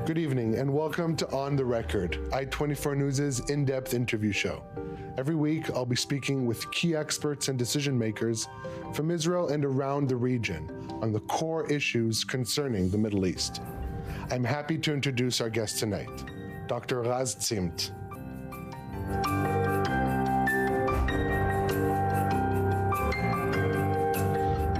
Good evening and welcome to On the Record, I24 News' in-depth interview show. Every week, I'll be speaking with key experts and decision makers from Israel and around the region on the core issues concerning the Middle East. I'm happy to introduce our guest tonight, Dr. Raz Zimt.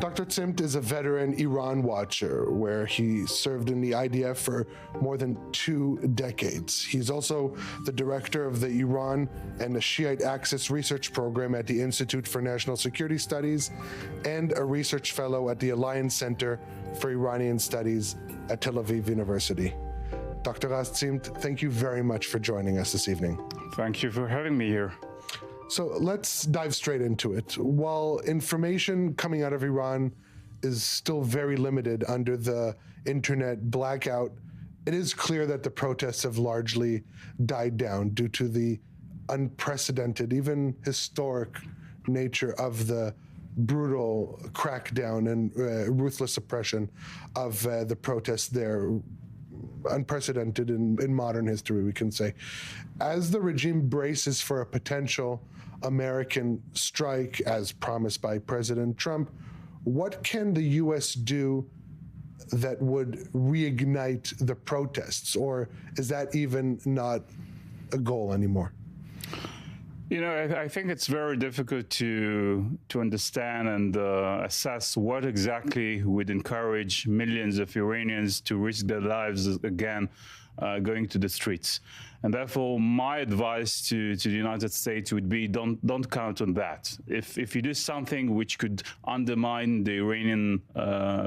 Dr. Zimt is a veteran Iran watcher, where he served in the IDF for more than 2 decades. He's also the director of the Iran and the Shiite Axis Research Program at the Institute for National Security Studies and a research fellow at the Alliance Center for Iranian Studies at Tel Aviv University. Dr. Raz Zimt, thank you very much for joining us this evening. Thank you for having me here. So let's dive straight into it. While information coming out of Iran is still very limited under the internet blackout, it is clear that the protests have largely died down due to the unprecedented, even historic nature of the brutal crackdown and ruthless oppression of the protests there. Unprecedented in modern history, we can say. As the regime braces for a potential American strike, as promised by President Trump, what can the U.S. do that would reignite the protests, or is that even not a goal anymore? You know, I think it's very difficult to understand and assess what exactly would encourage millions of Iranians to risk their lives again going to the streets. And therefore, my advice to the United States would be don't count on that. If you do something which could undermine the Iranian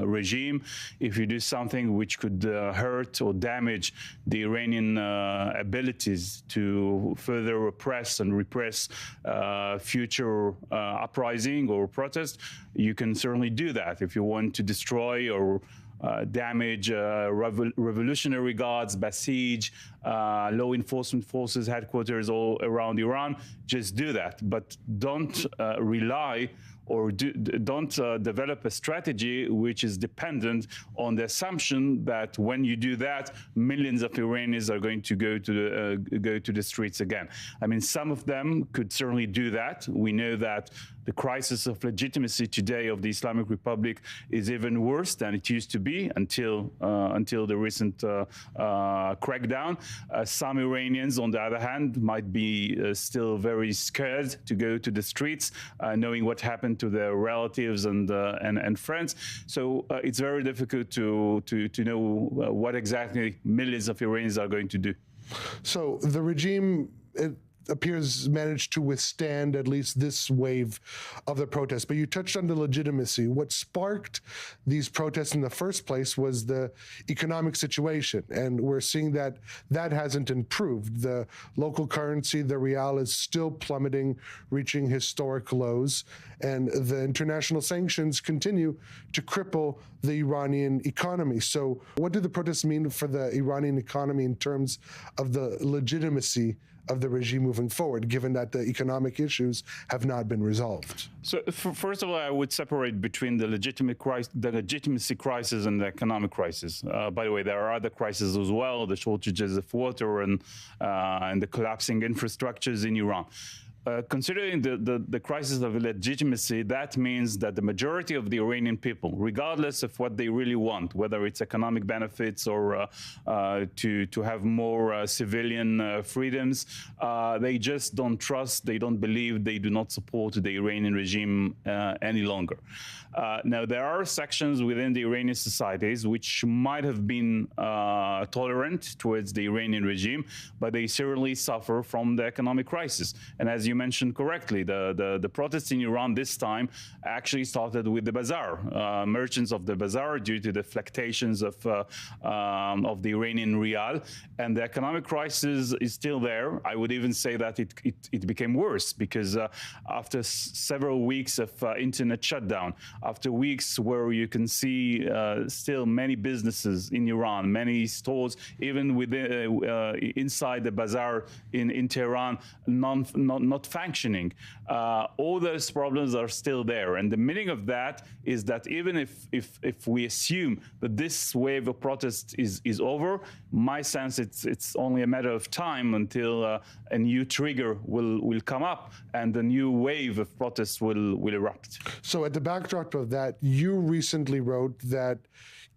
regime, if you do something which could hurt or damage the Iranian abilities to further oppress and repress future uprising or protest, you can certainly do that. If you want to destroy or damage Revolutionary Guards, Basij, law enforcement forces headquarters all around Iran, just do that. But don't rely or don't develop a strategy which is dependent on the assumption that when you do that, millions of Iranians are going to go to the streets again. I mean, some of them could certainly do that. We know that the crisis of legitimacy today of the Islamic Republic is even worse than it used to be until the recent crackdown. Some Iranians, on the other hand, might be still very scared to go to the streets, knowing what happened to their relatives and friends. So it's very difficult to know what exactly millions of Iranians are going to do. So the regime, it appears, managed to withstand at least this wave of the protests. But you touched on the legitimacy. What sparked these protests in the first place was the economic situation. And we're seeing that that hasn't improved. The local currency, the rial, is still plummeting, reaching historic lows. And the international sanctions continue to cripple the Iranian economy. So what do the protests mean for the Iranian economy in terms of the legitimacy of the regime moving forward, given that the economic issues have not been resolved? So, first of all, I would separate between the legitimacy crisis and the economic crisis. By the way, there are other crises as well: the shortages of water and the collapsing infrastructures in Iran. Considering the crisis of legitimacy, that means that the majority of the Iranian people, regardless of what they really want, whether it's economic benefits or to have more civilian freedoms, they just don't trust, they don't believe, they do not support the Iranian regime any longer. Now, there are sections within the Iranian societies which might have been tolerant towards the Iranian regime, but they certainly suffer from the economic crisis. And as you mentioned correctly, the protests in Iran this time actually started with the bazaar, merchants of the bazaar, due to the fluctuations of the Iranian rial, and the economic crisis is still there. I would even say that it became worse because after several weeks of internet shutdown, after weeks where you can see still many businesses in Iran, many stores, even within inside the bazaar in Tehran, not not functioning, all those problems are still there. And the meaning of that is that even if we assume that this wave of protest is over, my sense it's only a matter of time until a new trigger will come up and a new wave of protests will erupt. So at the backdrop of that, you recently wrote that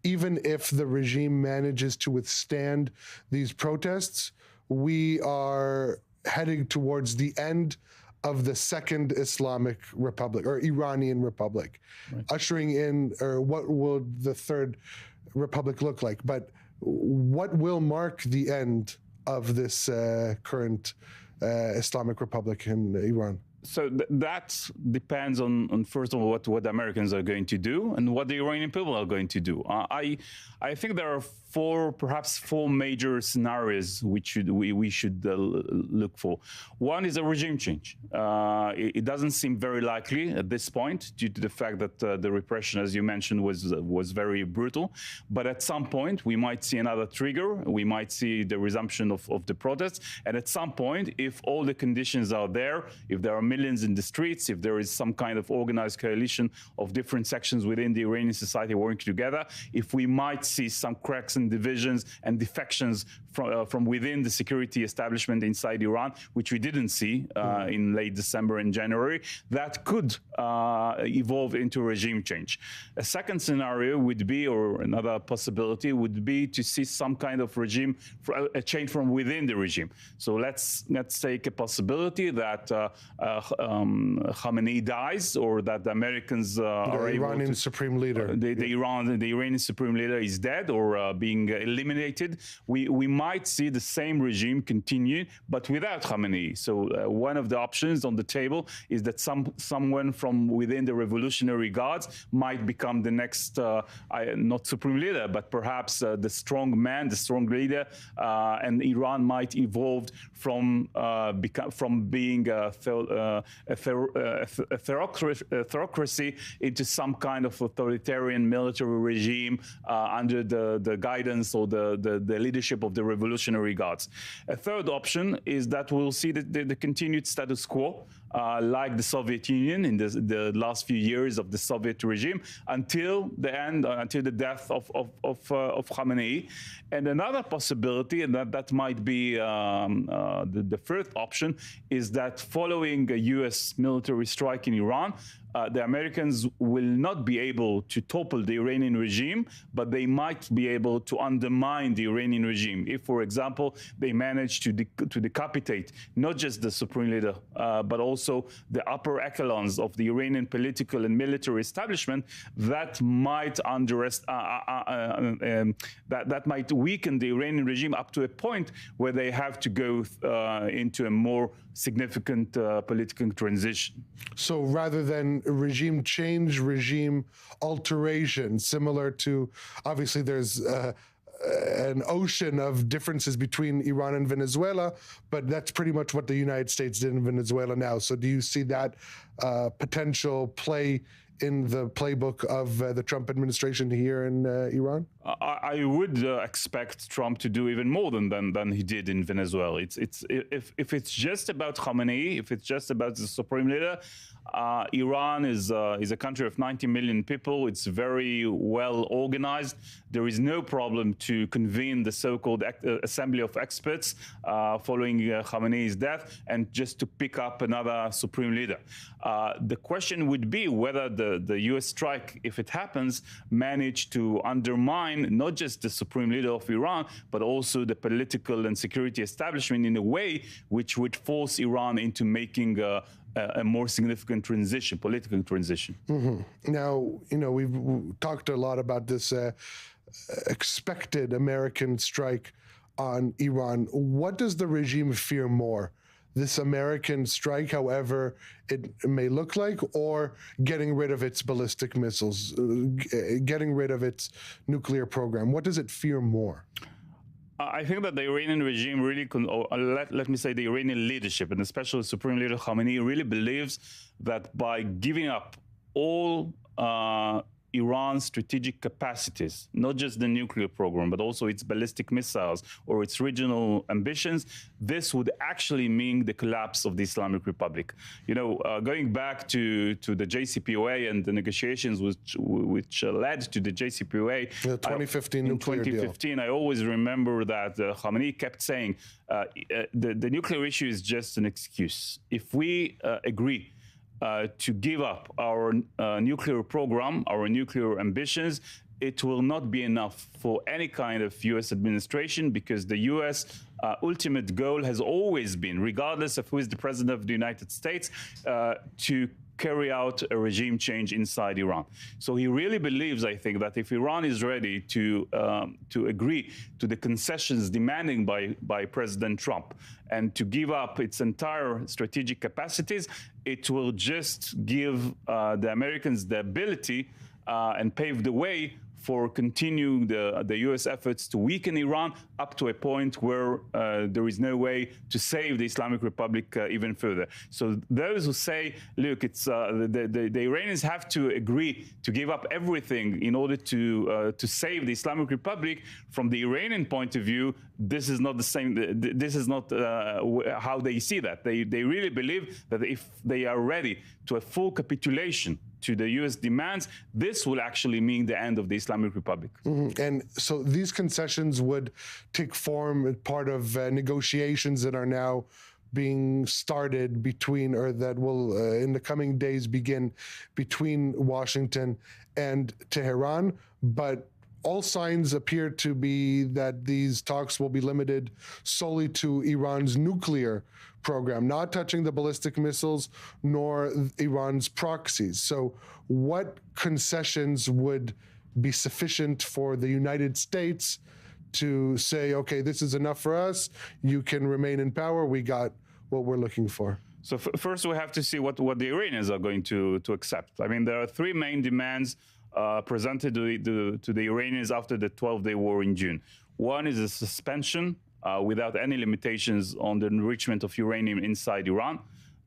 even if the regime manages to withstand these protests, we are heading towards the end of the Second Islamic Republic or Iranian Republic, right, ushering in, or what will the Third Republic look like? But what will mark the end of this current Islamic Republic in Iran? So that depends on first of all what the Americans are going to do and what the Iranian people are going to do. I think there are perhaps four major scenarios which we should look for. One is a regime change. It doesn't seem very likely at this point due to the fact that the repression, as you mentioned, was very brutal. But at some point, we might see another trigger. We might see the resumption of the protests. And at some point, if all the conditions are there, if there are millions in the streets, if there is some kind of organized coalition of different sections within the Iranian society working together, if we might see some cracks and divisions and defections from within the security establishment inside Iran, which we didn't see in late December and January, that could evolve into a regime change. A second scenario would be, or another possibility would be, to see some kind of regime, a change from within the regime. So let's take a possibility that Khamenei dies, or that the Americans are able Iranian to, supreme leader. The Iranian supreme leader is dead or being eliminated. We might see the same regime continue, but without Khamenei. So one of the options on the table is that someone from within the Revolutionary Guards might become the next, not supreme leader, but perhaps the strong man, the strong leader, and Iran might evolve from being a theocracy into some kind of authoritarian military regime under the guidance or the leadership of the Revolutionary Guards. A third option is that we'll see the continued status quo, like the Soviet Union in the last few years of the Soviet regime, until the end, until the death of Khamenei. And another possibility, and that might be the third option, is that following a U.S. military strike in Iran, the Americans will not be able to topple the Iranian regime, but they might be able to undermine the Iranian regime. If, for example, they manage to decapitate not just the supreme leader, but also the upper echelons of the Iranian political and military establishment, that might that might weaken the Iranian regime up to a point where they have to go into a more significant political transition. So rather than regime change, regime alteration, similar to, obviously there's an ocean of differences between Iran and Venezuela, but that's pretty much what the United States did in Venezuela now. So do you see that potential play in the playbook of the Trump administration here in Iran? I would expect Trump to do even more than he did in Venezuela. If it's just about Khamenei, if it's just about the supreme leader, Iran is a country of 90 million people. It's very well organized. There is no problem to convene the so-called assembly of experts following Khamenei's death and just to pick up another supreme leader. The question would be whether the U.S. strike, if it happens, managed to undermine not just the supreme leader of Iran, but also the political and security establishment in a way which would force Iran into making a more significant transition, political transition. Mm-hmm. Now, we've talked a lot about this expected American strike on Iran. What does the regime fear more? This American strike, however it may look like, or getting rid of its ballistic missiles, getting rid of its nuclear program? What does it fear more? I think that the Iranian regime really, let me say the Iranian leadership, and especially Supreme Leader Khamenei, really believes that by giving up all Iran's strategic capacities, not just the nuclear program, but also its ballistic missiles or its regional ambitions, this would actually mean the collapse of the Islamic Republic. Going back to the JCPOA and the negotiations which led to the JCPOA, the 2015 nuclear deal. 2015, I always remember that Khamenei kept saying the nuclear issue is just an excuse. If we agree to give up our nuclear program, our nuclear ambitions, it will not be enough for any kind of U.S. administration, because the U.S. Ultimate goal has always been, regardless of who is the president of the United States, to carry out a regime change inside Iran. So he really believes, I think, that if Iran is ready to agree to the concessions demanded by President Trump and to give up its entire strategic capacities, it will just give the Americans the ability and pave the way for continuing the U.S. efforts to weaken Iran up to a point where there is no way to save the Islamic Republic even further. So those who say, look, it's the Iranians have to agree to give up everything in order to save the Islamic Republic, from the Iranian point of view, this is not the same. This is not how they see that. They really believe that if they are ready to a full capitulation to the U.S. demands, this will actually mean the end of the Islamic Republic. Mm-hmm. And so these concessions would take form as part of negotiations that are now being started between, or that will in the coming days begin between Washington and Tehran. But all signs appear to be that these talks will be limited solely to Iran's nuclear program, not touching the ballistic missiles nor Iran's proxies. So what concessions would be sufficient for the United States to say, okay, this is enough for us, you can remain in power, we got what we're looking for? So first we have to see what the Iranians are going to accept. I mean, there are three main demands presented to the Iranians after the 12-day war in June. One is a suspension without any limitations on the enrichment of uranium inside Iran.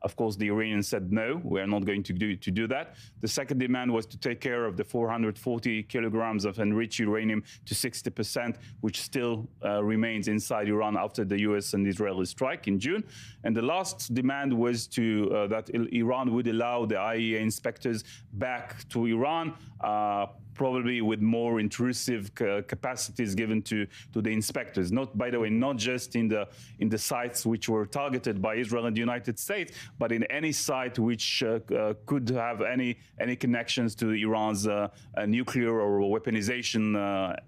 Of course, the Iranians said no, we are not going to do that. The second demand was to take care of the 440 kilograms of enriched uranium to 60%, which still remains inside Iran after the US and Israeli strike in June. And the last demand was that Iran would allow the IAEA inspectors back to Iran, probably with more intrusive capacities given to the inspectors. By the way, not just in the sites which were targeted by Israel and the United States, but in any site which could have any connections to Iran's nuclear or weaponization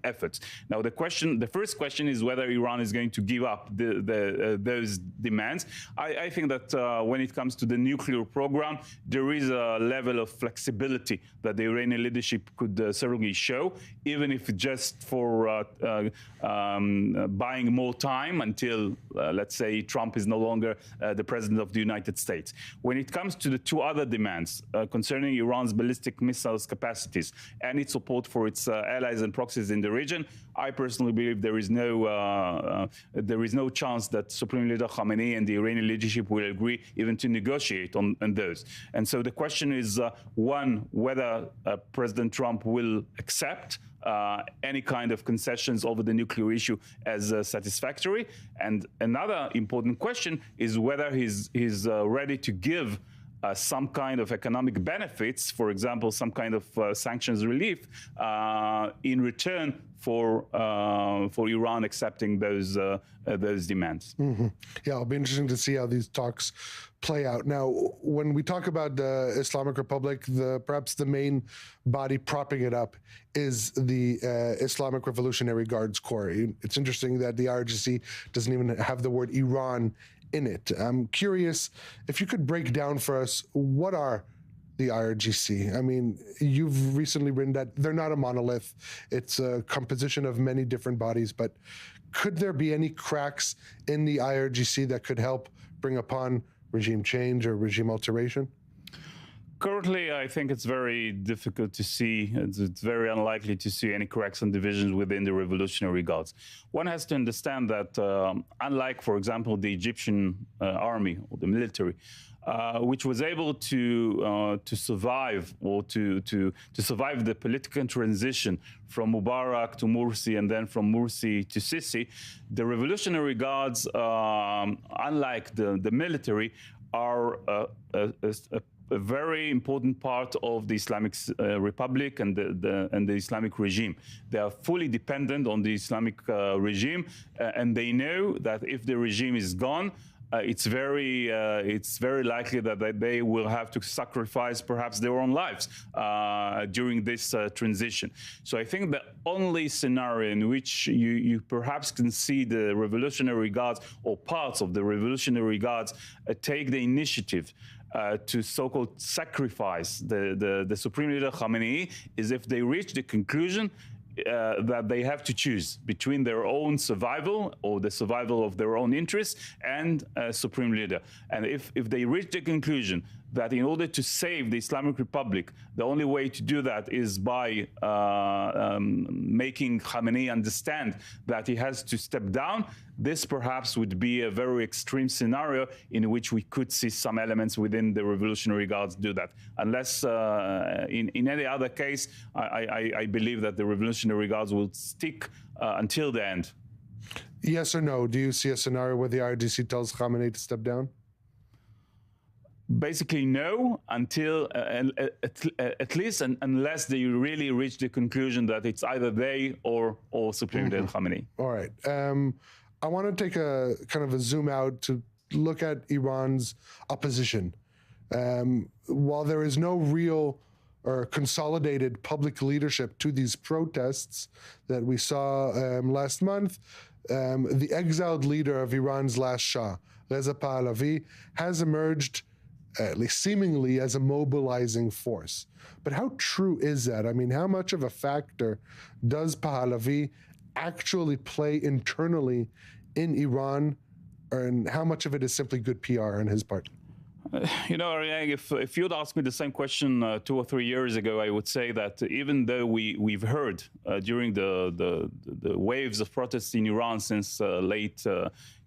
efforts. Now, the first question is whether Iran is going to give up those demands. I think that when it comes to the nuclear program, there is a level of flexibility that the Iranian leadership could certainly show, even if just for buying more time until, let's say, Trump is no longer the president of the United States. When it comes to the two other demands concerning Iran's ballistic missiles capacities and its support for its allies and proxies in the region, I personally believe there is no chance that Supreme Leader Khamenei and the Iranian leadership will agree even to negotiate on those. And so the question is, one, whether President Trump will accept any kind of concessions over the nuclear issue as satisfactory. And another important question is whether he's ready to give some kind of economic benefits, for example, some kind of sanctions relief in return for Iran accepting those demands. Mm-hmm. Yeah, it'll be interesting to see how these talks play out. Now, when we talk about the Islamic Republic, perhaps the main body propping it up is the Islamic Revolutionary Guards Corps. It's interesting that the IRGC doesn't even have the word Iran in it. I'm curious if you could break down for us, what are the IRGC? I mean, you've recently written that they're not a monolith. It's a composition of many different bodies, but could there be any cracks in the IRGC that could help bring upon regime change or regime alteration? Currently, I think it's very difficult to see, it's very unlikely to see any cracks and divisions within the Revolutionary Guards. One has to understand that, unlike, for example, the Egyptian army or the military, which was able to survive or to survive the political transition from Mubarak to Morsi and then from Morsi to Sisi, the Revolutionary Guards, unlike the military, are a very important part of the Islamic Republic and the Islamic regime. They are fully dependent on the Islamic regime, and they know that if the regime is gone, it's very likely that they will have to sacrifice perhaps their own lives during this transition. So I think the only scenario in which you perhaps can see the Revolutionary Guards or parts of the Revolutionary Guards take the initiative to so-called sacrifice the Supreme Leader Khamenei is if they reach the conclusion that they have to choose between their own survival or the survival of their own interests and Supreme Leader. And if they reach the conclusion that in order to save the Islamic Republic, the only way to do that is by making Khamenei understand that he has to step down, this perhaps would be a very extreme scenario in which we could see some elements within the Revolutionary Guards do that. Unless in any other case, I believe that the Revolutionary Guards will stick until the end. Yes or no? Do you see a scenario where the IRGC tells Khamenei to step down? Basically, no, until at least unless they really reach the conclusion that it's either they or Supreme Leader Khamenei. All right. I want to take a kind of a zoom out to look at Iran's opposition. While there is no real or consolidated public leadership to these protests that we saw last month, the exiled leader of Iran's last Shah, Reza Pahlavi, has emerged at least seemingly as a mobilizing force. But how true is that? I mean, how much of a factor does Pahlavi actually play internally in Iran, and how much of it is simply good PR on his part? You know, Ariang, if you'd asked me the same question 2 or 3 years ago, I would say that even though we've heard during the waves of protests in Iran since late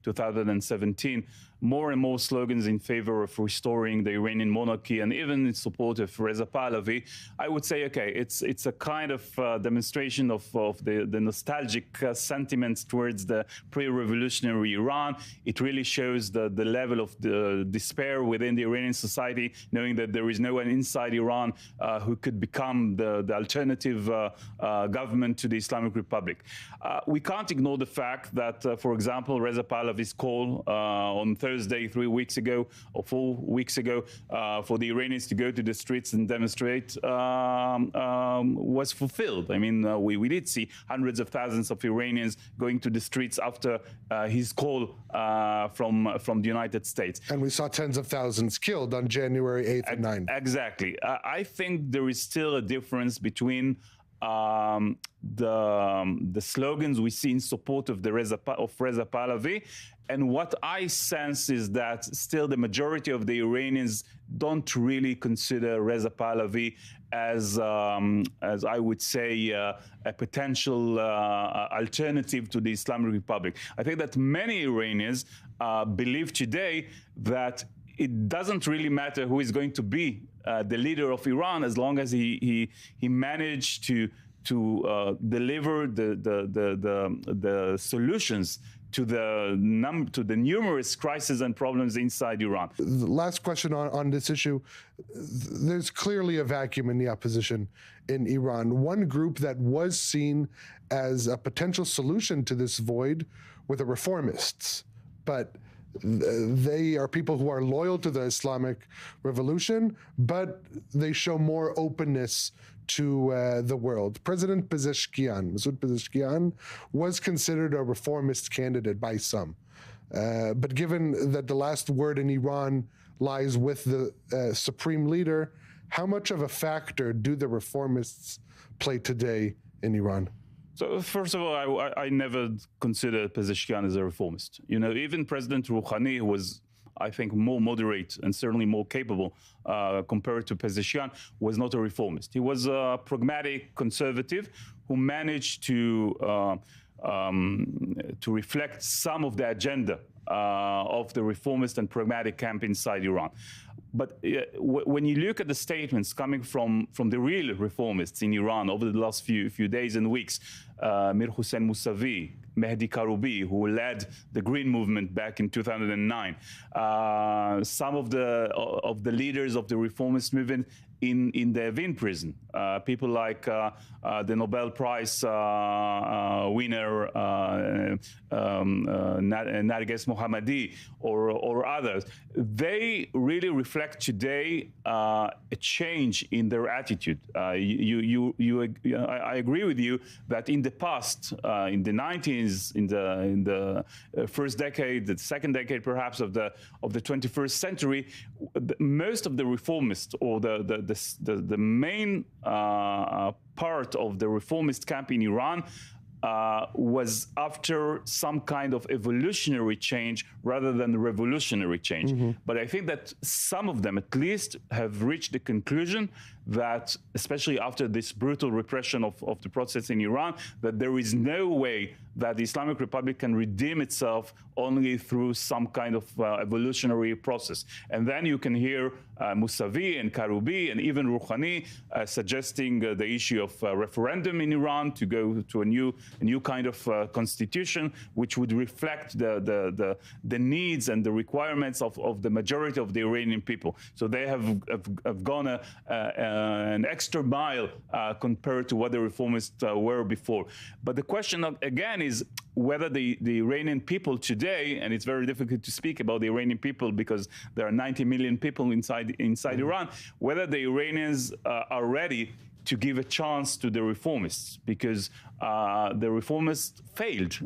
2017, more and more slogans in favor of restoring the Iranian monarchy and even in support of Reza Pahlavi, I would say, okay, it's a kind of demonstration of the nostalgic sentiments towards the pre-revolutionary Iran. It really shows the level of the despair within the Iranian society, knowing that there is no one inside Iran who could become the alternative government to the Islamic Republic. We can't ignore the fact that, for example, Reza Pahlavi's call on Thursday 3 weeks ago or 4 weeks ago for the Iranians to go to the streets and demonstrate was fulfilled. I mean, we did see hundreds of thousands of Iranians going to the streets after his call from the United States. And we saw tens of thousands killed on January 8th and 9th. Exactly. I think there is still a difference between the slogans we see in support of Reza Pahlavi, and what I sense is that still the majority of the Iranians don't really consider Reza Pahlavi as I would say, a potential alternative to the Islamic Republic. I think that many Iranians believe today that it doesn't really matter who is going to be the leader of Iran, as long as he managed to deliver the solutions to the numerous crises and problems inside Iran. The last question on this issue: there's clearly a vacuum in the opposition in Iran. One group that was seen as a potential solution to this void were the reformists, but they are people who are loyal to the Islamic Revolution, but they show more openness to the world. President Pezeshkian, Masoud Pezeshkian, was considered a reformist candidate by some. But given that the last word in Iran lies with the supreme leader, how much of a factor do the reformists play today in Iran? So first of all, I never considered Pezeshkian as a reformist. You know, even President Rouhani, who was I think, more moderate and certainly more capable compared to Pezeshkian, was not a reformist. He was a pragmatic conservative who managed to reflect some of the agenda of the reformist and pragmatic camp inside Iran. But when you look at the statements coming from the real reformists in Iran over the last few days and weeks, Mir Hossein Mousavi, Mehdi Karoubi, who led the Green Movement back in 2009, some of the leaders of the reformist movement in the Evin prison, people like the Nobel Prize winner Narges Mohammadi or others, they really reflect today a change in their attitude. I agree with you that in the past, in the 90s, in the first decade, the second decade perhaps of the 21st century, most of the reformists or the main part of the reformist camp in Iran was after some kind of evolutionary change rather than revolutionary change. Mm-hmm. But I think that some of them at least have reached the conclusion that, especially after this brutal repression of the protests in Iran, that there is no way that the Islamic Republic can redeem itself only through some kind of evolutionary process. And then you can hear Mousavi and Karoubi and even Rouhani suggesting the issue of referendum in Iran to go to a new kind of constitution, which would reflect the needs and the requirements of the majority of the Iranian people. So they have gone an extra mile compared to what the reformists were before. But the question again is whether the Iranian people today, and it's very difficult to speak about the Iranian people because there are 90 million people inside Iran, whether the Iranians are ready to give a chance to the reformists, because the reformists failed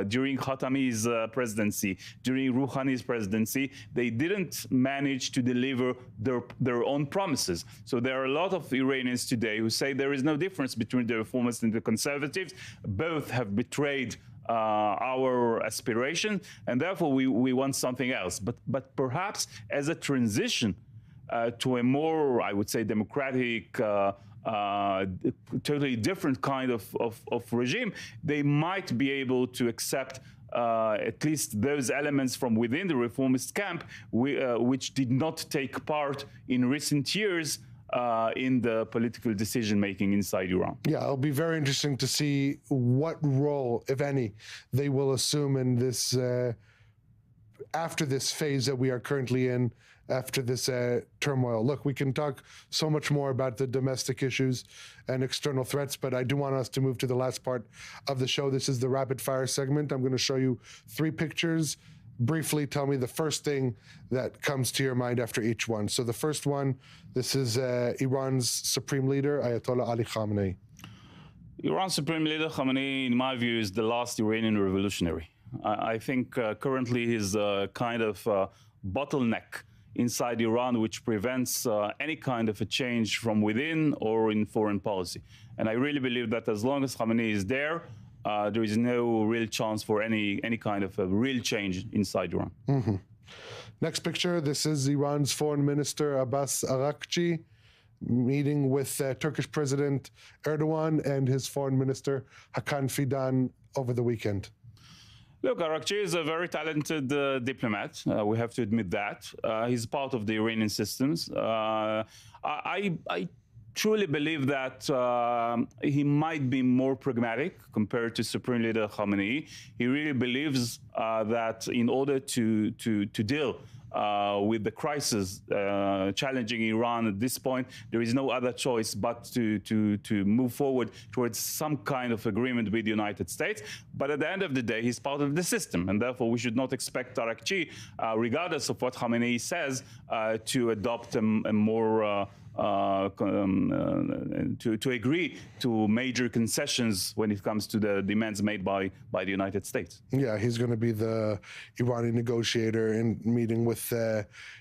during Khatami's presidency, during Rouhani's presidency. They didn't manage to deliver their own promises. So there are a lot of Iranians today who say there is no difference between the reformists and the conservatives. Both have betrayed our aspiration, and therefore we want something else. But perhaps as a transition to a more, I would say, democratic, totally different kind of regime, they might be able to accept at least those elements from within the reformist camp, which did not take part in recent years in the political decision-making inside Iran. Yeah, it'll be very interesting to see what role, if any, they will assume in this, after this phase that we are currently in, after this turmoil. Look, we can talk so much more about the domestic issues and external threats, but I do want us to move to the last part of the show. This is the rapid fire segment. I'm going to show you 3 pictures. Briefly tell me the first thing that comes to your mind after each one. So the first one, this is Iran's supreme leader, Ayatollah Ali Khamenei. Iran's supreme leader, Khamenei, in my view, is the last Iranian revolutionary. I think currently he's a kind of bottleneck inside Iran, which prevents any kind of a change from within or in foreign policy. And I really believe that as long as Khamenei is there is no real chance for any kind of a real change inside Iran. Mm-hmm. Next picture, this is Iran's foreign minister, Abbas Araghchi, meeting with Turkish President Erdogan and his foreign minister, Hakan Fidan, over the weekend. Look, Araghchi is a very talented diplomat. We have to admit that. He's part of the Iranian systems. I truly believe that he might be more pragmatic compared to Supreme Leader Khamenei. He really believes that in order to deal with the crisis challenging Iran at this point, there is no other choice but to move forward towards some kind of agreement with the United States. But at the end of the day, he's part of the system, and therefore we should not expect Araghchi, regardless of what Khamenei says, to adopt a more to agree to major concessions when it comes to the demands made by the United States. Yeah, he's going to be the Iranian negotiator in meeting with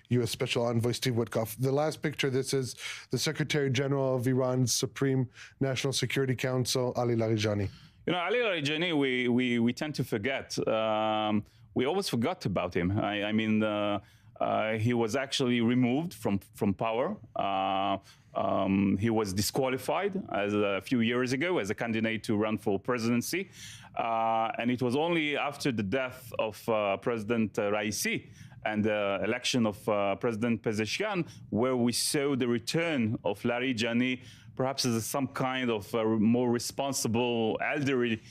U.S. Special Envoy Steve Witkoff. The last picture, this is the Secretary General of Iran's Supreme National Security Council, Ali Larijani. You know, Ali Larijani, we tend to forget. We always forgot about him. I mean, he was actually removed from power. He was disqualified a few years ago as a candidate to run for presidency. And it was only after the death of President Raisi and the election of President Pezeshkian where we saw the return of Larijani, perhaps as some kind of more responsible elderly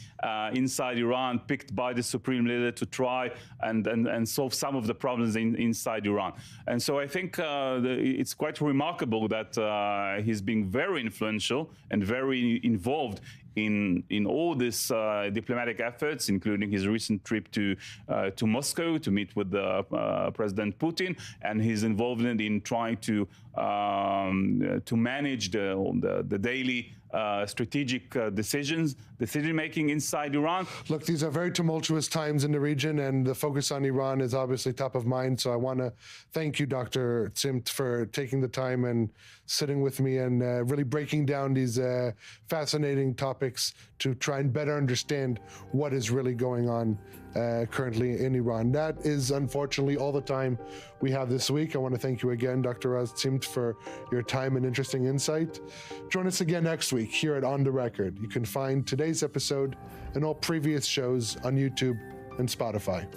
inside Iran, picked by the supreme leader to try and solve some of the problems inside Iran. And so I think it's quite remarkable that he's being very influential and very involved in all these diplomatic efforts, including his recent trip to Moscow to meet with President Putin, and his involvement in trying to manage the daily strategic decision making inside Iran. Look, these are very tumultuous times in the region, and the focus on Iran is obviously top of mind. So I want to thank you, Dr. Zimt, for taking the time and sitting with me and really breaking down these fascinating topics to try and better understand what is really going on currently in Iran. That is unfortunately all the time we have this week. I want to thank you again, Dr. Raz Zimt, for your time and interesting insight. Join us again next week here at On the Record. You can find today's episode and all previous shows on YouTube and Spotify.